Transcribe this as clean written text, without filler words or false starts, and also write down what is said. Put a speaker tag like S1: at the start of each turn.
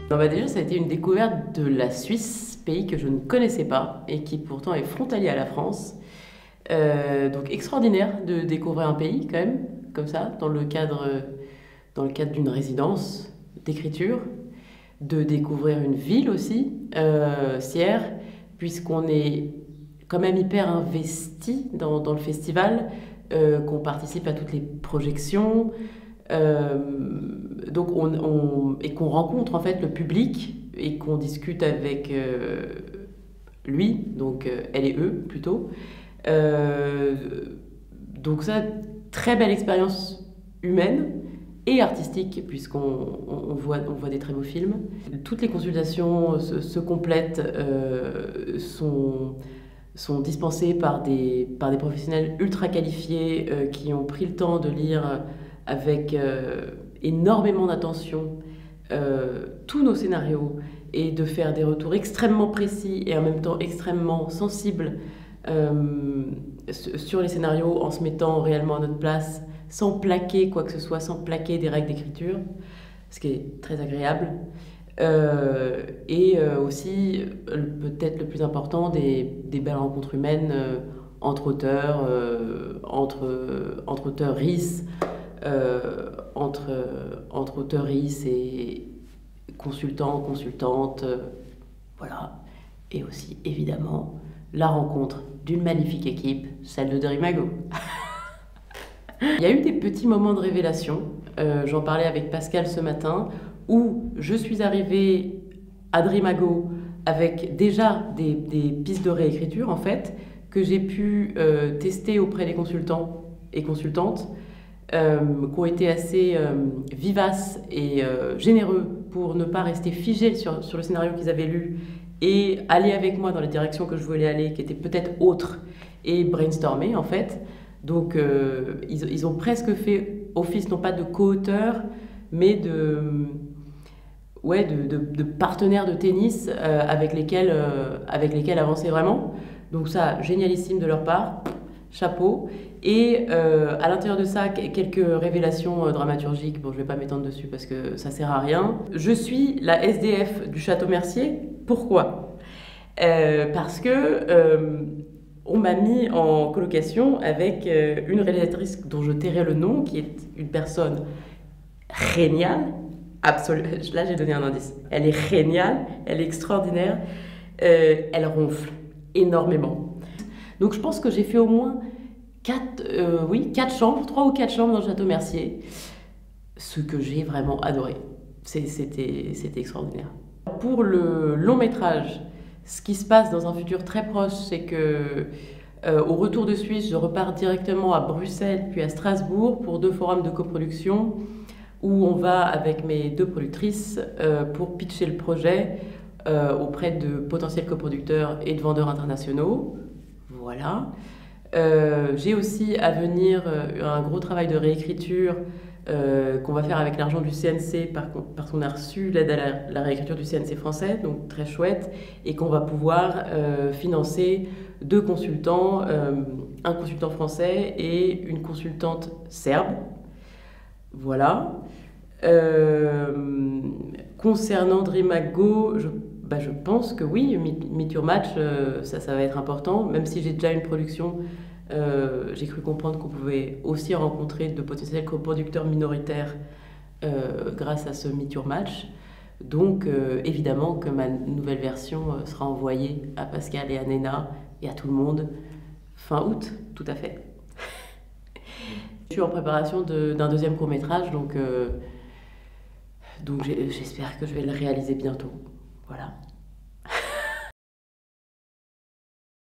S1: Non, bah déjà, ça a été une découverte de la Suisse, pays que je ne connaissais pas et qui pourtant est frontalier à la France. Donc extraordinaire de découvrir un pays quand même, comme ça, dans le cadre d'une résidence d'écriture, de découvrir une ville aussi, Sierre, puisqu'on est quand même hyper investi dans le festival, qu'on participe à toutes les projections, euh, donc et qu'on rencontre en fait le public et qu'on discute avec lui, donc elle et eux plutôt. Euh, donc ça, très belle expérience humaine et artistique, on voit des très beaux films. Toutes les consultations se complètent, sont dispensées par des professionnels ultra qualifiés qui ont pris le temps de lire avec énormément d'attention tous nos scénarios et de faire des retours extrêmement précis et en même temps extrêmement sensibles sur les scénarios en se mettant réellement à notre place, sans plaquer quoi que ce soit, sans plaquer des règles d'écriture, ce qui est très agréable. Aussi, peut-être le plus important, des belles rencontres humaines entre auteurs, entre auteurs RIS, entre auteurs RIS et consultants, consultantes, voilà. Et aussi, évidemment, la rencontre d'une magnifique équipe, celle de Drimago. Il y a eu des petits moments de révélation, j'en parlais avec Pascal ce matin, où je suis arrivée à Drimago avec déjà des pistes de réécriture, en fait, que j'ai pu tester auprès des consultants et consultantes, qui ont été assez vivaces et généreux pour ne pas rester figés sur le scénario qu'ils avaient lu et aller avec moi dans les directions que je voulais aller, qui étaient peut-être autres, et brainstormer en fait. Donc ils ont presque fait office non pas de co-auteurs, mais de partenaires de tennis avec lesquels avancer vraiment. Donc ça, génialissime de leur part, chapeau. Et à l'intérieur de ça, quelques révélations dramaturgiques. Bon, je ne vais pas m'étendre dessus parce que ça sert à rien. Je suis la SDF du Château Mercier. Pourquoi Parce que on m'a mis en colocation avec une réalisatrice dont je tairai le nom, qui est une personne géniale. Absolument. Là, j'ai donné un indice. Elle est géniale, elle est extraordinaire, elle ronfle énormément. Donc je pense que j'ai fait au moins 4 chambres, 3 ou 4 chambres dans le Château Mercier, ce que j'ai vraiment adoré. C'était extraordinaire. Pour le long métrage, ce qui se passe dans un futur très proche, c'est que au retour de Suisse, je repars directement à Bruxelles puis à Strasbourg pour 2 forums de coproduction où on va avec mes 2 productrices pour pitcher le projet auprès de potentiels coproducteurs et de vendeurs internationaux. Voilà. J'ai aussi à venir un gros travail de réécriture qu'on va faire avec l'argent du CNC parce qu'on a reçu l'aide à la réécriture du CNC français, donc très chouette, et qu'on va pouvoir financer 2 consultants, un consultant français et une consultante serbe. Voilà. Concernant Drimago, je pense que oui, Meet Your Match, ça va être important. Même si j'ai déjà une production, j'ai cru comprendre qu'on pouvait aussi rencontrer de potentiels coproducteurs minoritaires grâce à ce Meet Your Match. Donc évidemment que ma nouvelle version sera envoyée à Pascal et à Nena et à tout le monde fin août, tout à fait. Je suis en préparation d'un 2e court-métrage, donc j'espère que je vais le réaliser bientôt. Voilà.